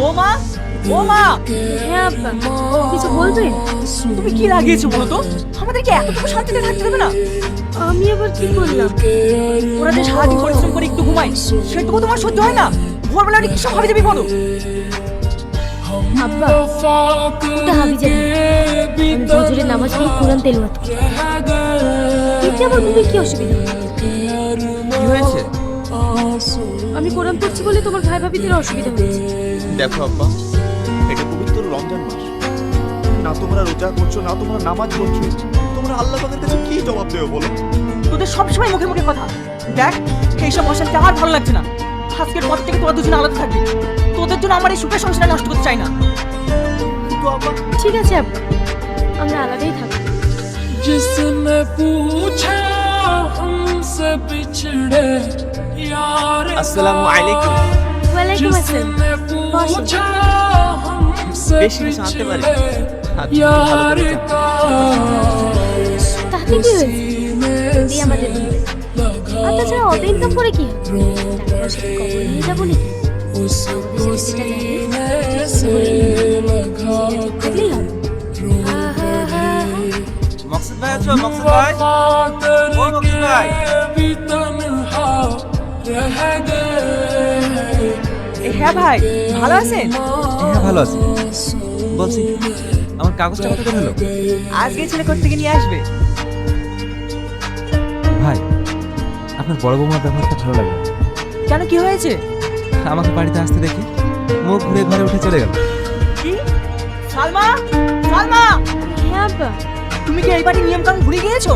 ও মা, ও মা, হ্যাঁ আব্বা, কিছু বলবেন? তুমি কি লাগিয়েছো বলো তো? আমাদেরকে এতটুকু শান্তিতে থাকতে দেবে না? আমি আবার কি করলাম? ওরা যে সারাদিন পরিশ্রম করে একটু ঘুমায়, সেটুকু তোমার সহ্য হয় না? ভোরবেলা উঠে কিসব ভাবে যাবি বলো? আব্বা, ওটা হাবি যাবে। আমি ফজরের নামাজ পড়ে কোরআন তেলাওয়াত করি। এতে আমার মুখে কি অসুবিধা? কি হয়েছে? আমি কোরআন পড়ছি বলে তোমার ভাই ভাবিদের অসুবিধা হচ্ছে। দেখো আব্বা, এটা পবিত্র রমজান মাস। না তোমরা রোজা করছো, না তোমরা নামাজ পড়ছো। তোমরা আল্লাহ পাকের কাছে কি জবাব দেবে বলো? তোদের সবসময় মুখে মুখে কথা। দেখ, এইসব অশান্তি আমার ভালো লাগছে না। আজকের পর থেকে তোরা দুজনে আলাদা থাকবি। তোদের জন্য আমার এই সুখের সংসারটা নষ্ট করতে চাই না। কিন্তু আব্বা, ঠিক আছে আব্বা, আমরা আলাদাই থাকবো। जिसने पूछा हमसे बिछड़े यार আসসালামু আলাইকুম। ওয়ালাইকুম আসসালাম। जिसने पूछा हमसे বেশি বেশি আনতে পারি? बिछड़े আচ্ছা, यार ভালো করে का তাহলে কি হয়েছে? এই আমাদের বিয়ে। আর তাছাড়া অত ইনকাম করে কি হবে? টাকা পয়সা কি কবর নিয়ে যাবো নাকি? उसको सीने से लगा থাকলেই হবে। মকসুদ ভাই আছো? মকসুদ ভাই, ও মকসুদ ভাই। भी तन्हा रह गए হ্যাঁ ভাই, ভালো আছেন? হ্যাঁ ভালো আছি। বলছি, আমার কাগজটা কত করে হলো? আজকে ছেলে কোথা থেকে নিয়ে আসবে? ভাই, আপনার বড় বৌমার ব্যবহারটা ভালো লাগলো। কেন, কি হয়েছে? আমাকে বাড়িতে আসতে দেখি মুখ ঘুরে ঘরে উঠে চলে গেল। কি? সালমা, সালমা, হ্যাঁ আব্বা। তুমি কি এই বাড়ির নিয়ম কানুন ভুলে গিয়েছো?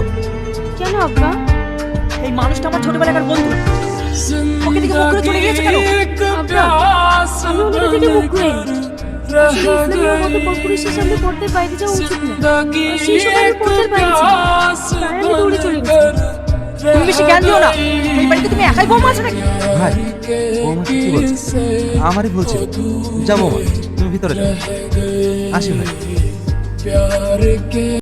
কেন আব্বা? এই মানুষটা আমার ছোটবেলাকার বন্ধু। ওকে দেখে মুখ করে চলে গিয়েছে কেন? আব্বা, আমি ওনার থেকে মুখ ঘুরে আসলে ইসলামের মতো পরপুরুষের সামনে পর্দার বাইরে যাওয়া উচিত না। সেই সময় আমি পর্দার বাইরে ছিলাম, তাই আমি দৌড়ে চলে গেছি। তুমি বেশি জ্ঞান দিও না। এই বাড়িতে তুমি একাই বৌমা আছো নাকি? ভাই, বৌমা কি বলছে? আমারই বলছিল। যাবো মা, তুমি ভিতরে যাও। আসি ভাই। प्यार के